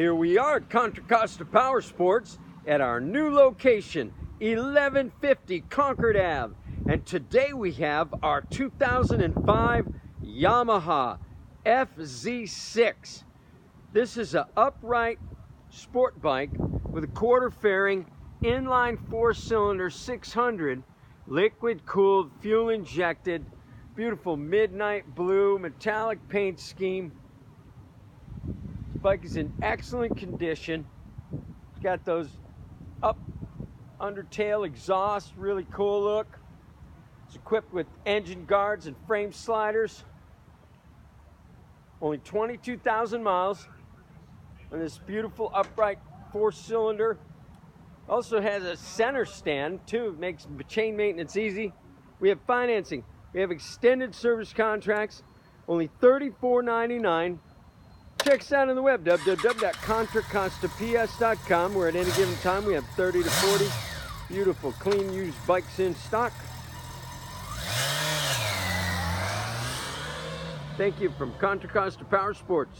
Here we are at Contra Costa Powersports at our new location, 1150 Concord Ave. And today we have our 2005 Yamaha FZ6. This is an upright sport bike with a quarter fairing, inline 4-cylinder 600, liquid cooled, fuel injected, beautiful midnight blue metallic paint scheme. This bike is in excellent condition. It's got those up undertail exhaust, really cool look. It's equipped with engine guards and frame sliders. Only 22,000 miles on this beautiful upright 4-cylinder. Also has a center stand too, makes chain maintenance easy. We have financing. We have extended service contracts, only $34.99. Check us out on the web, www.contracostaps.com, where at any given time we have 30 to 40 beautiful, clean, used bikes in stock. Thank you from Contra Costa Powersports.